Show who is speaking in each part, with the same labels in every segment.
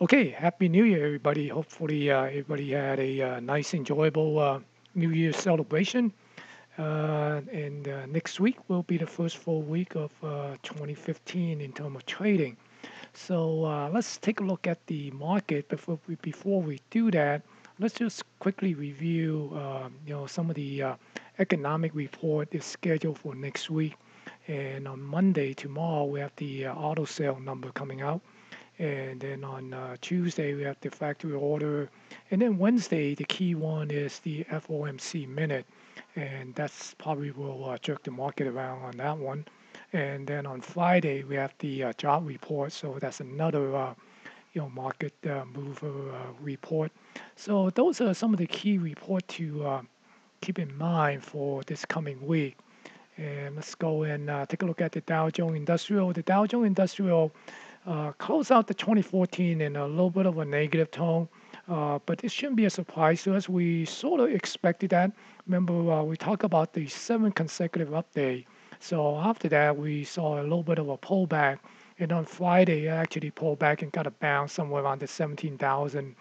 Speaker 1: Okay, Happy New Year, everybody. Hopefully, everybody had a nice, enjoyable New Year's celebration. And next week will be the first full week of 2015 in terms of trading. So let's take a look at the market. Before we do that, let's just quickly review, some of the economic report is scheduled for next week. And on Monday, tomorrow, we have the auto sale number coming out. And then on Tuesday, we have the factory order. And then Wednesday, the key one is the FOMC minute. And that's probably will jerk the market around on that one. And then on Friday, we have the job report. So that's another market mover report. So those are some of the key report to keep in mind for this coming week. And let's go and take a look at the Dow Jones Industrial. The Dow Jones Industrial closed out the 2014 in a little bit of a negative tone, but it shouldn't be a surprise to us. We sort of expected that. Remember, we talked about the 7 consecutive update. So after that, we saw a little bit of a pullback. And on Friday, it actually pulled back and got a bounce somewhere around the 17,000,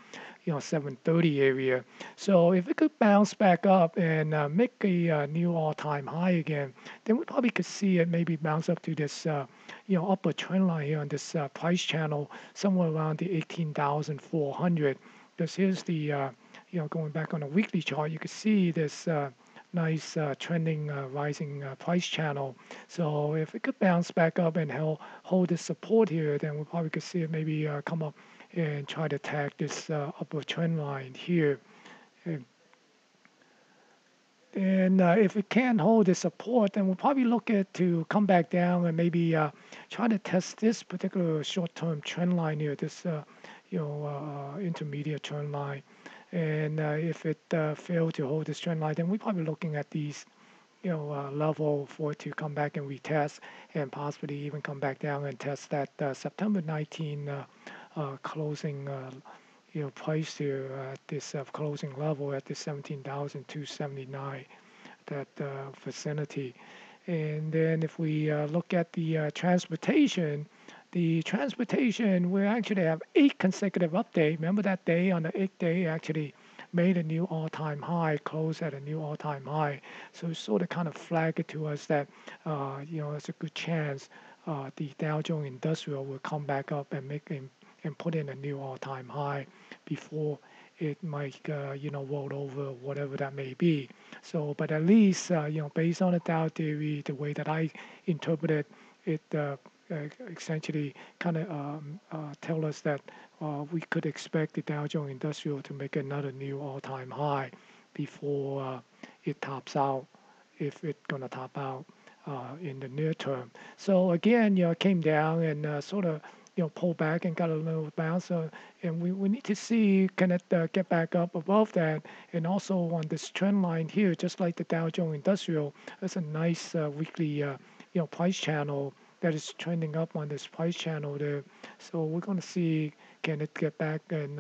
Speaker 1: 730 area. So if it could bounce back up and make a new all-time high again, then we probably could see it maybe bounce up to this, upper trend line here on this price channel, somewhere around the 18,400. Because here's the, going back on a weekly chart, you can see this nice trending rising price channel. So if it could bounce back up and hold this support here, then we probably could see it maybe come up and try to tag this upper trend line here. And if it can't hold the support, then we'll probably look at to come back down and maybe try to test this particular short-term trend line here, this intermediate trend line. And if it failed to hold this trend line, then we're probably looking at these level for it to come back and retest and possibly even come back down and test that September 19 closing price here at this closing level at the 17,279, that vicinity. And then if we look at the transportation, we actually have 8 consecutive update. Remember that day on the 8th day actually made a new all-time high, closed at a new all-time high. So it sort of kind of flagged it to us that it's a good chance the Dow Jones Industrial will come back up and and put in a new all-time high before it might roll over, whatever that may be. So, but at least based on the Dow theory, the way that I interpret it, essentially kind of tell us that we could expect the Dow Jones Industrial to make another new all-time high before it tops out, if it's going to top out in the near term. So again, it came down and sort of pull back and got a little bounce. And we need to see can it get back up above that. And also on this trend line here, just like the Dow Jones Industrial, that's a nice weekly price channel that is trending up on this price channel there. So we're going to see can it get back and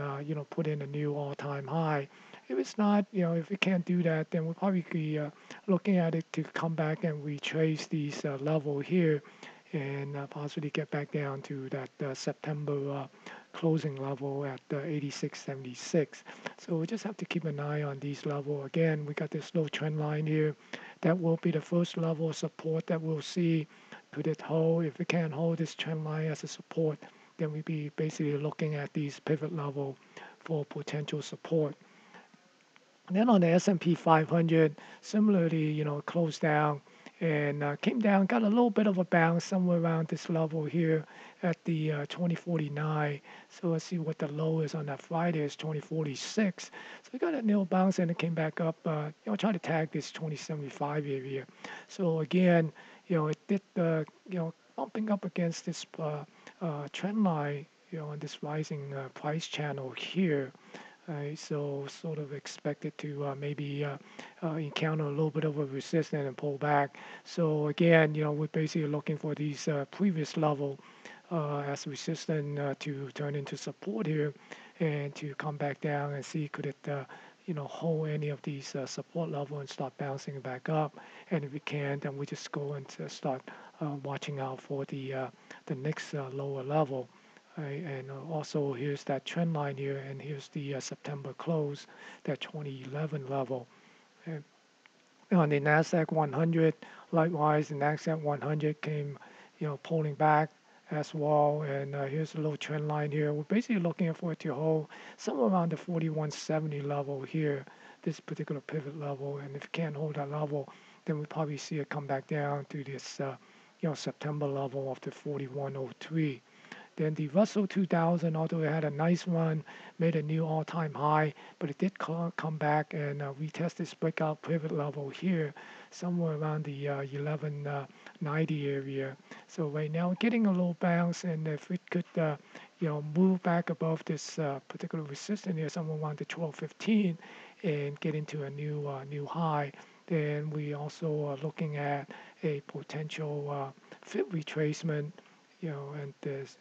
Speaker 1: put in a new all-time high. If it's not, if it can't do that, then we'll probably be looking at it to come back and retrace these level here and possibly get back down to that September closing level at 86.76. So we just have to keep an eye on these levels. Again, we got this low trend line here. That will be the first level of support that we'll see. Could it hold? If it can't hold this trend line as a support, then we'll be basically looking at these pivot level for potential support. And then on the S&P 500, similarly, closed down and came down, got a little bit of a bounce somewhere around this level here at the 2049. So let's see what the low is on that Friday is 2046. So we got a little bounce and it came back up, trying to tag this 2075 area. So again, it did, bumping up against this trend line, on this rising price channel here. So sort of expected to maybe encounter a little bit of a resistance and pull back. So again, we're basically looking for these previous level as resistance to turn into support here and to come back down and see could it hold any of these support level and start bouncing back up. And if we can, then we just go and start watching out for the next lower level. right? And also here's that trend line here, and here's the September close, that 2011 level. And on the Nasdaq 100, likewise, the Nasdaq 100 came, pulling back as well. And here's a little trend line here. We're basically looking for it to hold somewhere around the 4170 level here, this particular pivot level. And if it can't hold that level, then we probably see it come back down to this, September level of the 4103. Then the Russell 2000, although it had a nice run, made a new all-time high, but it did come back and retest this breakout pivot level here, somewhere around the 1190 area. So right now, getting a little bounce, and if it could, move back above this particular resistance here, somewhere around the 1215, and get into a new high, then we also are looking at a potential fit retracement, and there's,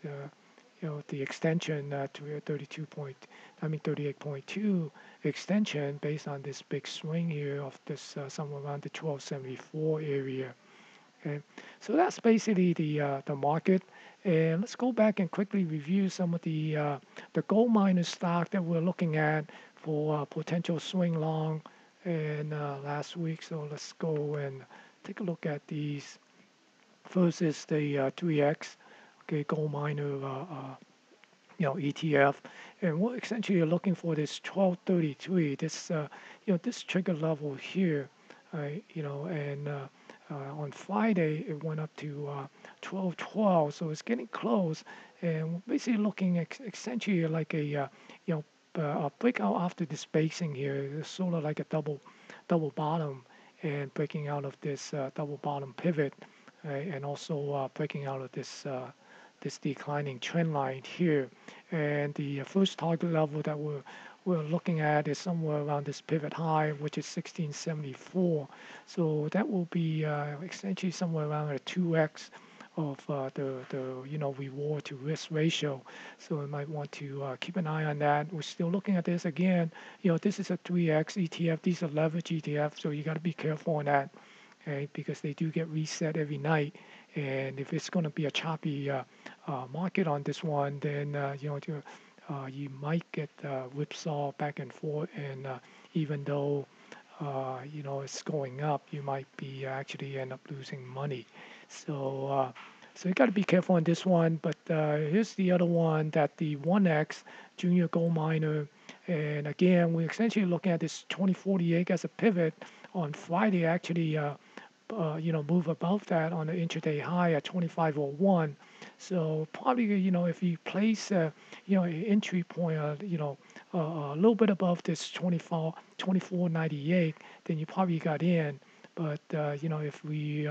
Speaker 1: the extension to a 38.2 extension based on this big swing here of this somewhere around the 1274 area. Okay, so that's basically the market. And let's go back and quickly review some of the gold miner stock that we're looking at for potential swing long and last week. So let's go and take a look at these. First is the 3X, okay, gold miner, ETF, and we're essentially looking for this 1233, this, this trigger level here, right, and on Friday it went up to 1212, so it's getting close, and we're basically looking essentially like a breakout after this basing here. It's sort of like a double bottom, and breaking out of this double bottom pivot, right, and also breaking out of this declining trend line here. And the first target level that we're looking at is somewhere around this pivot high, which is 1674. So that will be essentially somewhere around a 2x of the reward to risk ratio. So you might want to keep an eye on that. We're still looking at this again. This is a 3x ETF. These are leverage ETFs, so you got to be careful on that, okay, because they do get reset every night. And if it's going to be a choppy market on this one, then you might get whipsaw back and forth, and even though it's going up, you might be actually end up losing money. So you got to be careful on this one. But here's the other one, that the 1X junior gold miner, and again we're essentially looking at this 2048 as a pivot. On Friday, actually move above that on the intraday high at 2501. So probably, if you place, an entry point, a little bit above this 2498, then you probably got in. But, if we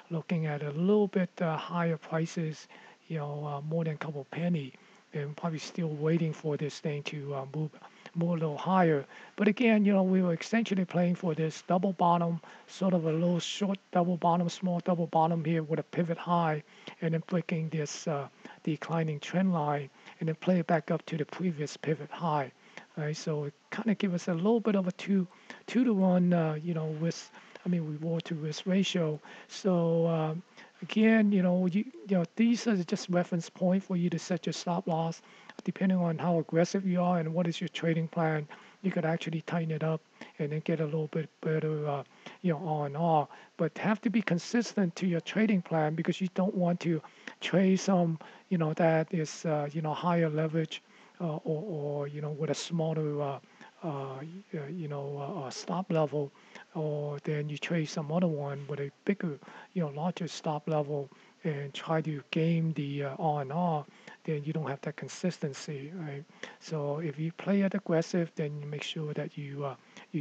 Speaker 1: looking at a little bit higher prices, more than a couple penny, then probably still waiting for this thing to move more a little higher. But again, we were essentially playing for this double bottom, sort of a little short double bottom, small double bottom here with a pivot high, and then breaking this declining trend line, and then play it back up to the previous pivot high. Right, so it kind of gives us a little bit of a two to one, reward to risk ratio. So again, these are just reference point for you to set your stop loss. Depending on how aggressive you are and what is your trading plan, you could actually tighten it up and then get a little bit better, R&R. But have to be consistent to your trading plan, because you don't want to trade some, that is, higher leverage, or with a smaller, stop level, or then you trade some other one with a bigger, larger stop level, and try to game the R&R, then you don't have that consistency, right? So if you play it aggressive, then you make sure that you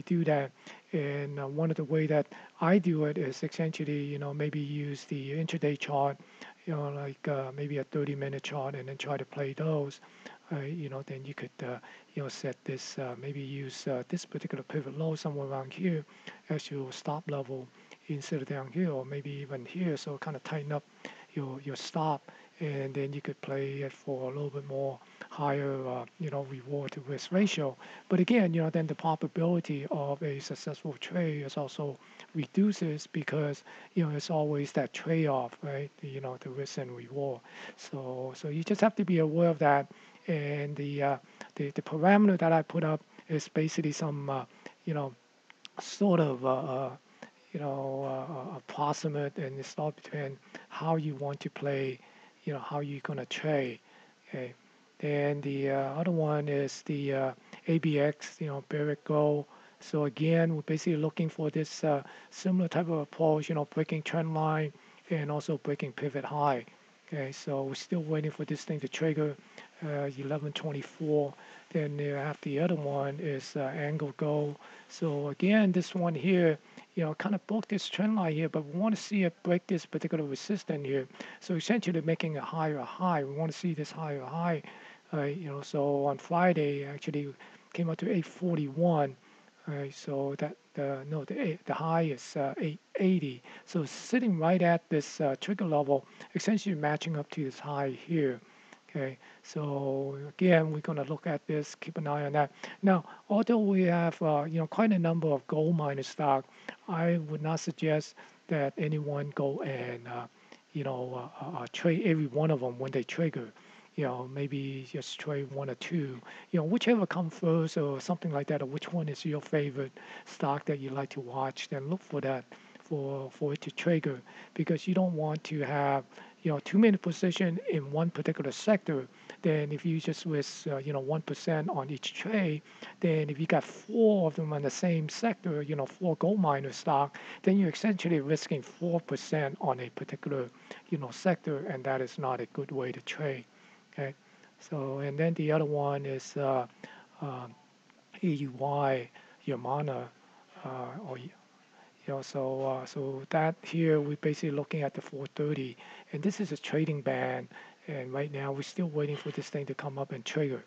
Speaker 1: do that. And one of the way that I do it is essentially, maybe use the intraday chart, like maybe a 30-minute chart, and then try to play those. Then you could, set this, maybe use this particular pivot low somewhere around here as your stop level instead of down here, or maybe even here. So kind of tighten up your stop, and then you could play it for a little bit more higher, reward to risk ratio. But again, then the probability of a successful trade is also reduces because, it's always that trade-off, right? The risk and reward. So you just have to be aware of that. And the parameter that I put up is basically some, sort of, approximate, and it's all between how you want to play, how you're going to trade. Okay. Then the other one is the ABX, Barrett Gold. So again, we're basically looking for this similar type of approach, breaking trend line and also breaking pivot high. Okay, so we're still waiting for this thing to trigger 1124. Then you have the other one is Angle Gold. So again, this one here, kind of broke this trend line here, but we want to see it break this particular resistance here. So essentially making a higher high. We want to see this higher high. So on Friday actually came up to 841. So that the high is 880. So sitting right at this trigger level, essentially matching up to this high here. Okay, so again, we're going to look at this, keep an eye on that. Now, although we have quite a number of gold miner stock, I would not suggest that anyone go and trade every one of them when they trigger. Maybe just trade one or two, whichever comes first or something like that, or which one is your favorite stock that you like to watch, then look for that for it to trigger, because you don't want to have too many position in one particular sector. Then if you just risk 1% on each trade, then if you got four of them on the same sector, four gold miner stock, then you're essentially risking 4% on a particular sector, and that is not a good way to trade. Okay, so and then the other one is AUY Yamana, or so that here we're basically looking at the 430, and this is a trading band, and right now we're still waiting for this thing to come up and trigger.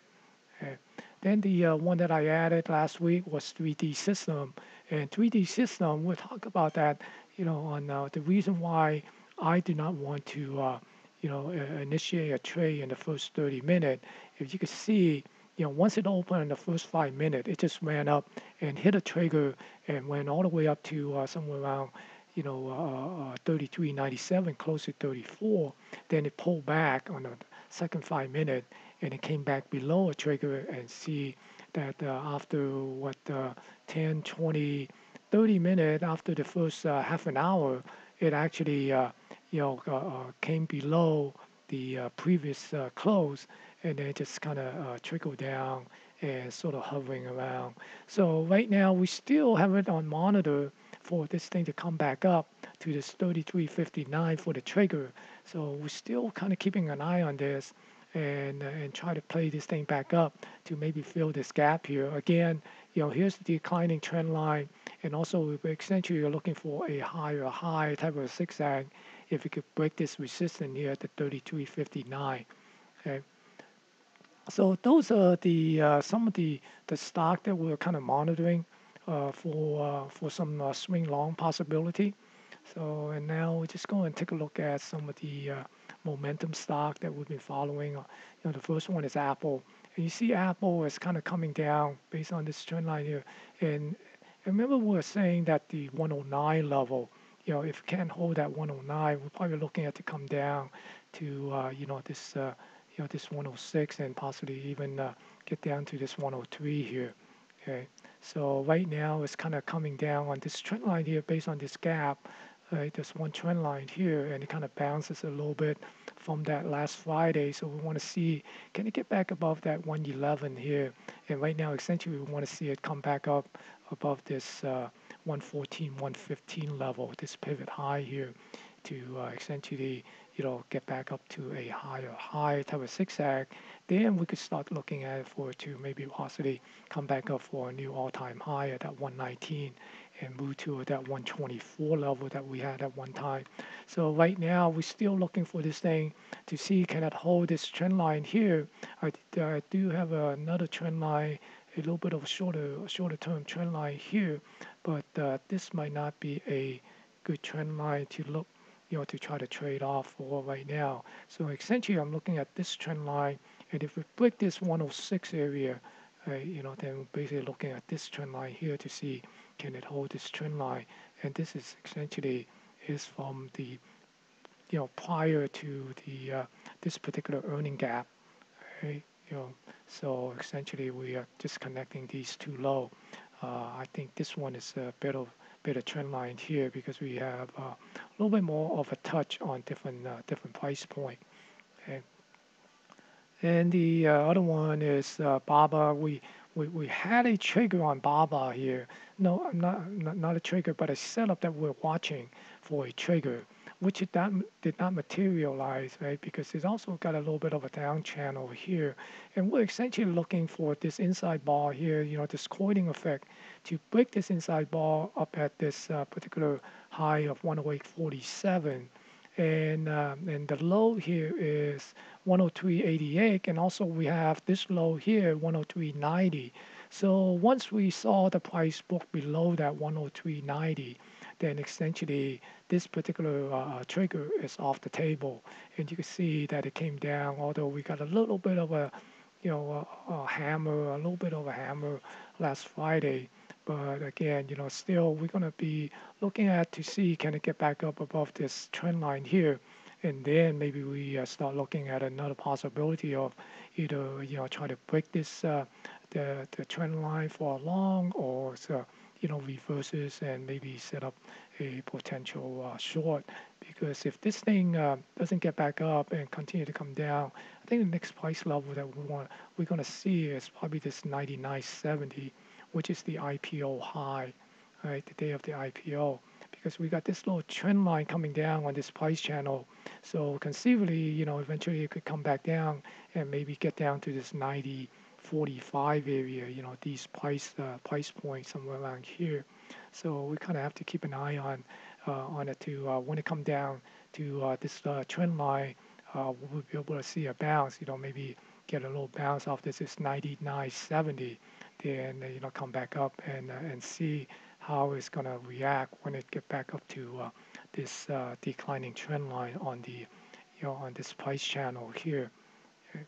Speaker 1: Okay. Then the one that I added last week was 3D system, and 3D system, we'll talk about that, on the reason why I do not want to, initiate a trade in the first 30 minutes. If you could see, once it opened in the first 5 minutes, it just ran up and hit a trigger and went all the way up to somewhere around, 33.97, close to 34. Then it pulled back on the second 5 minutes, and it came back below a trigger, and see that after 10, 20, 30 minutes after the first half an hour, it actually came below the previous close, and then it just kind of trickled down and sort of hovering around. So right now we still have it on monitor for this thing to come back up to this 33.59 for the trigger. So we're still kind of keeping an eye on this, and try to play this thing back up to maybe fill this gap here. Again, here's the declining trend line, and also essentially you're looking for a higher high type of zigzag if you could break this resistance here at the 33.59. Okay. So those are the some of the stock that we're kind of monitoring for some swing long possibility. So and now we're just going to take a look at some of the momentum stock that we've been following. The first one is Apple, and you see Apple is kind of coming down based on this trend line here. And remember we were saying that the 109 level, if you can't hold that 109, we're probably looking at to come down to this 106, and possibly even get down to this 103 here. Okay, so right now it's kind of coming down on this trend line here based on this gap. Right, there's one trend line here, and it kind of bounces a little bit from that last Friday. So we want to see, can it get back above that 111 here? And right now, essentially, we want to see it come back up above this 114, 115 level, this pivot high here, to essentially, get back up to a higher high type of zigzag. Then we could start looking at it for it to maybe possibly come back up for a new all-time high at that 119 and move to that 124 level that we had at one time. So right now we're still looking for this thing to see, can it hold this trend line here. I do have another trend line, a little bit of a shorter term trend line here, but this might not be a good trend line to look to try to trade off for right now. So essentially, I'm looking at this trend line, and if we break this 106 area, then we're basically looking at this trend line here to see can it hold this trend line, and this is essentially is from the prior to the this particular earning gap, right? So essentially we are just connecting these two low. I think this one is a better trend line here because we have a little bit more of a touch on different price point. Okay. And the other one is BABA. We had a trigger on BABA here. No, not a trigger, but a setup that we're watching for a trigger, which did not materialize, right? Because it's also got a little bit of a down channel here. And we're essentially looking for this inside bar here, this coiling effect to break this inside bar up at this particular high of 108.47. And the low here is 103.88, and also we have this low here 103.90. So once we saw the price book below that 103.90, then essentially this particular trigger is off the table, and you can see that it came down. Although we got a little bit of a a hammer, a little bit of a hammer last Friday. But again, still we're going to be looking at to see can it get back up above this trend line here, and then maybe we start looking at another possibility of either try to break this the trend line for a long, or reverses and maybe set up a potential short. Because if this thing doesn't get back up and continue to come down, I think the next price level that we're going to see is probably this 99.70, which is the IPO high, right? The day of the IPO, because we got this little trend line coming down on this price channel. So conceivably, eventually it could come back down and maybe get down to this 90.45 area, these price points somewhere around here. So we kind of have to keep an eye on it to when it come down to this trend line, we'll be able to see a bounce, maybe get a little bounce off this is 99.70, then come back up and see how it's going to react when it get back up to this declining trend line on the on this price channel here. Okay.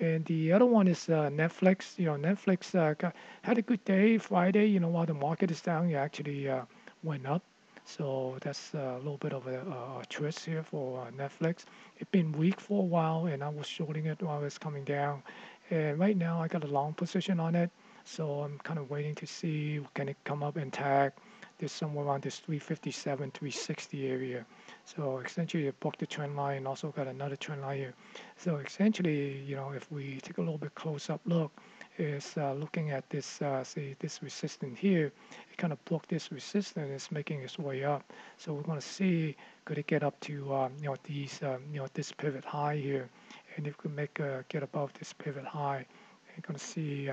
Speaker 1: And the other one is Netflix. Netflix had a good day Friday. While the market is down, it actually went up. So that's a little bit of a twist here for Netflix. It's been weak for a while, and I was shorting it while it's coming down. And right now, I got a long position on it. So I'm kind of waiting to see can it come up and tag this somewhere around this 357, 360 area. So essentially, it broke the trend line and also got another trend line here. So essentially, if we take a little bit close-up look, is looking at this, say, this resistance here. It kind of broke this resistance. It's making its way up. So we're going to see could it get up to these this pivot high here, and if we make get above this pivot high, you're going to see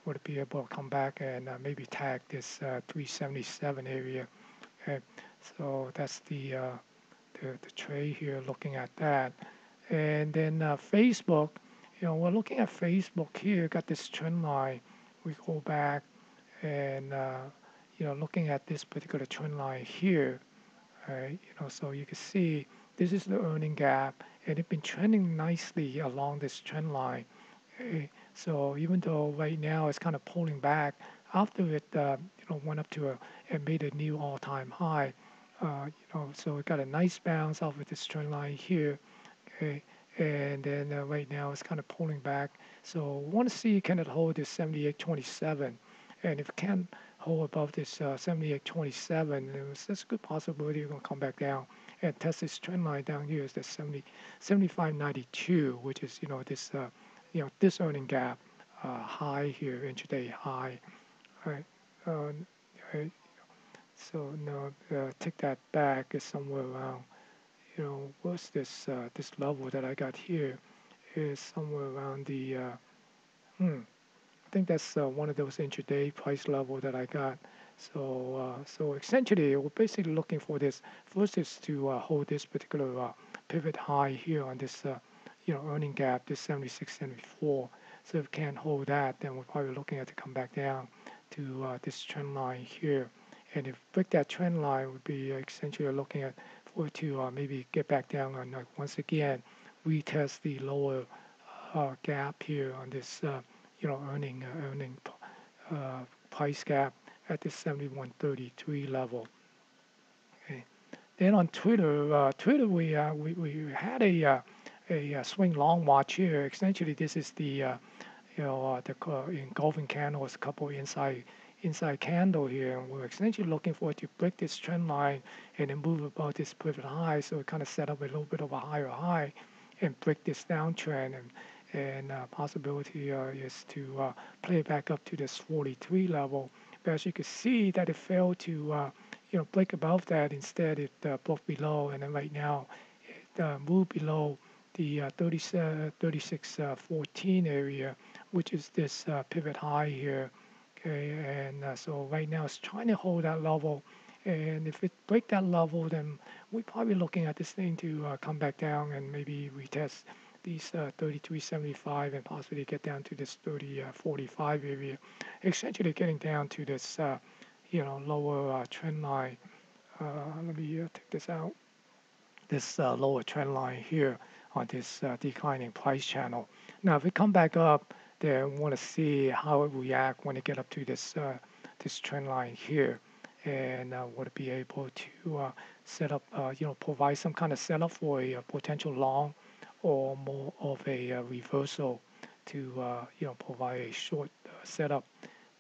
Speaker 1: would it be able to come back and maybe tag this 377 area. Okay, so that's the trade here. Looking at that, and then Facebook. We're looking at Facebook here. Got this trend line. We go back and looking at this particular trend line here. Right, so you can see this is the earning gap, and it's been trending nicely along this trend line. Okay, so even though right now it's kind of pulling back after it went up to and made a new all-time high, so it got a nice bounce off of this trend line here. Okay, and then right now it's kind of pulling back. So we want to see can it hold this 78.27, and if it can hold above this 78.27, there's a good possibility it's going to come back down and test this trend line down here is the 75.92, which is this this earning gap high here, intraday high. All right. Right. So now take that back is somewhere around. What's this this level that I got here is somewhere around the I think that's one of those intraday price level that I got. So so essentially we're basically looking for this. First is to hold this particular pivot high here on this earning gap, this 76.74. So if we can't hold that, then we're probably looking at to come back down to this trend line here. And if break that trend line, would be essentially looking at for it to maybe get back down and once again retest the lower gap here on this earning price gap at the 71.33 level. Okay. Then on Twitter we had a swing long watch here. Essentially, this is the the engulfing candle is a couple inside candle here, and we're essentially looking for it to break this trend line and then move above this pivot high. So it kind of set up a little bit of a higher high and break this downtrend, and possibility is to play it back up to this 43 level. But as you can see, that it failed to break above that. Instead, it broke below, and then right now it moved below the 36.14 area, which is this pivot high here. Okay, and so right now it's trying to hold that level, and if it break that level, then we're probably looking at this thing to come back down and maybe retest these 33.75 and possibly get down to this 30.45 area, essentially getting down to this lower trend line. Let me take this out. This lower trend line here on this declining price channel. Now, if we come back up, then we want to see how it react when it get up to this this trend line here, and would it be able to set up, provide some kind of setup for a potential long, or more of a reversal to provide a short setup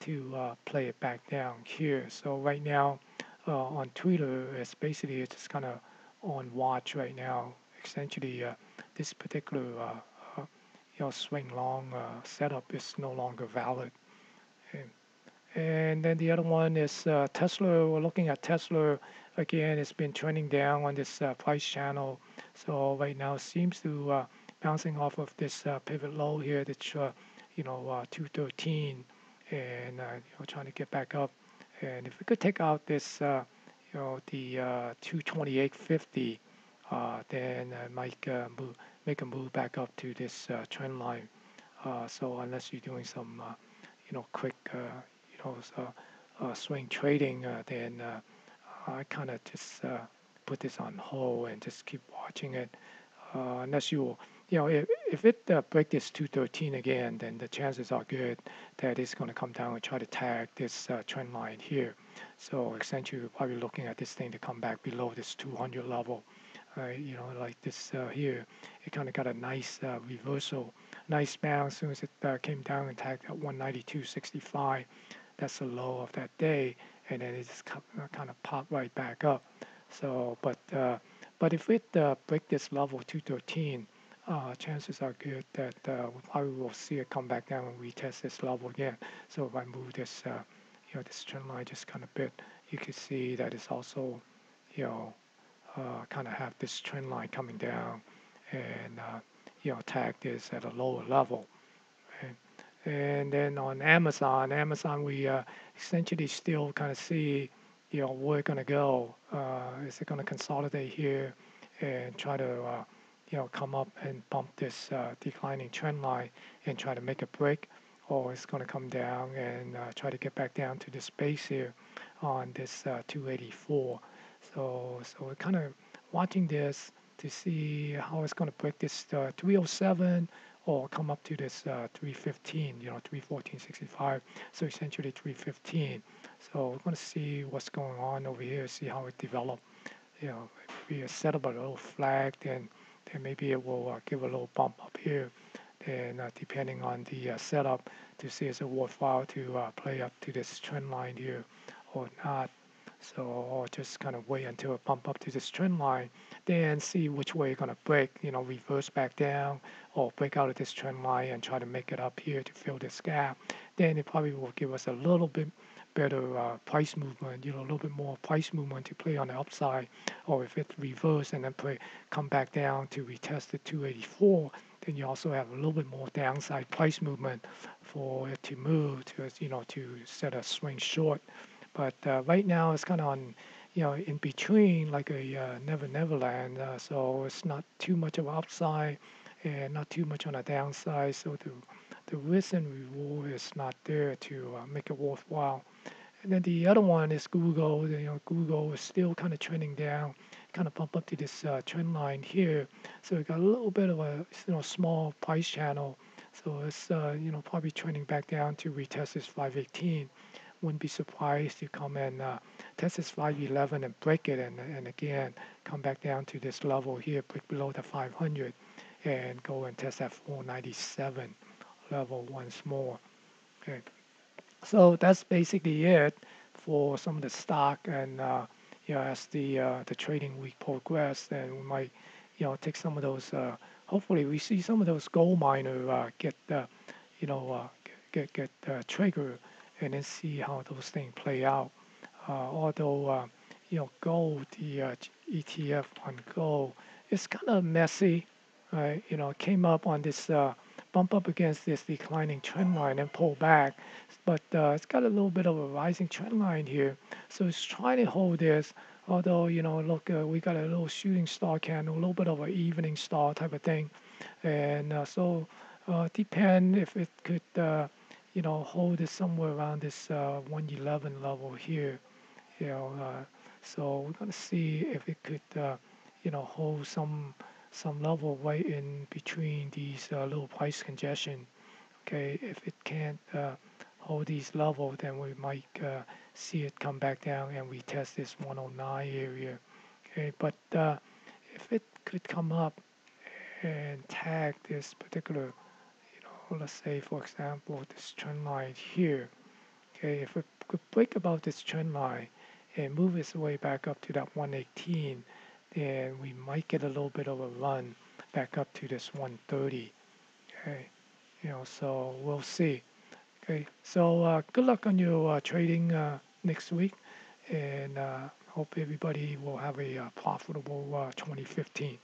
Speaker 1: to play it back down here. So right now on Twitter, it's basically just kind of on watch right now. Essentially, this particular swing long setup is no longer valid. Okay. And then the other one is Tesla. We're looking at Tesla again. It's been trending down on this price channel. So right now it seems to bouncing off of this pivot low here. That's 213, and trying to get back up. And if we could take out this the 228.50, then might make a move back up to this trend line. So unless you're doing some quick swing trading, then I kind of just put this on hold and just keep watching it. Unless if it break this 213 again, then the chances are good that it's going to come down and try to tag this trend line here. So essentially, we're probably looking at this thing to come back below this 200 level. Like this here, it kind of got a nice reversal, nice bounce as soon as it came down and tagged at 192.65. That's the low of that day, and then it just kind of popped right back up. So, but if it break this level 213, chances are good that we probably will see it come back down and retest this level again. So if I move this, this trend line just kind of bit, you can see that it's also, kind of have this trend line coming down, and tag this at a lower level. Okay? And then on Amazon, we essentially still kind of see, where it's going to go. Is it going to consolidate here and try to, come up and bump this declining trend line and try to make a break, or it's going to come down and try to get back down to this base here on this 284. So we're kind of watching this to see how it's going to break this 307 or come up to this 315, 314.65. So essentially 315. So we're going to see what's going on over here, see how it develops. Maybe set up a little flag, then maybe it will give a little bump up here. And depending on the setup, to see is it worthwhile to play up to this trend line here or not. So, or just kind of wait until it bump up to this trend line, then see which way it's going to break, reverse back down or break out of this trend line and try to make it up here to fill this gap. Then it probably will give us a little bit better price movement, a little bit more price movement to play on the upside. Or if it reverse and then come back down to retest the 284, then you also have a little bit more downside price movement for it to move to, to set a swing short. But right now it's kind of on, in between, like a never land. So it's not too much of an upside and not too much on a downside. So the risk and reward is not there to make it worthwhile. And then the other one is Google. Google is still kind of trending down. kind of bump up to this trend line here. So we got a little bit of a small price channel. So it's probably trending back down to retest this 518. Wouldn't be surprised to come and test this 511 and break it, and again come back down to this level here, break below the 500, and go and test that 497 level once more. Okay, so that's basically it for some of the stock, and as the trading week progressed, then we might take some of those. Hopefully, we see some of those gold miner get trigger, and then see how those things play out. Although gold, the ETF on gold, it's kind of messy, right? It came up on this bump up against this declining trend line and pull back, but it's got a little bit of a rising trend line here, so it's trying to hold this. Although look, we got a little shooting star candle, a little bit of an evening star type of thing, and so depend if it could hold it somewhere around this 111 level here. So we're gonna see if it could hold some level right in between these little price congestion. Okay, if it can't hold these levels, then we might see it come back down and retest this 109 area. Okay, but if it could come up and tag this particular, let's say for example this trend line here. Okay, if it could break above this trend line and move its way back up to that 118, then we might get a little bit of a run back up to this 130. Okay, so we'll see. Okay, so good luck on your trading next week, and hope everybody will have a profitable 2015.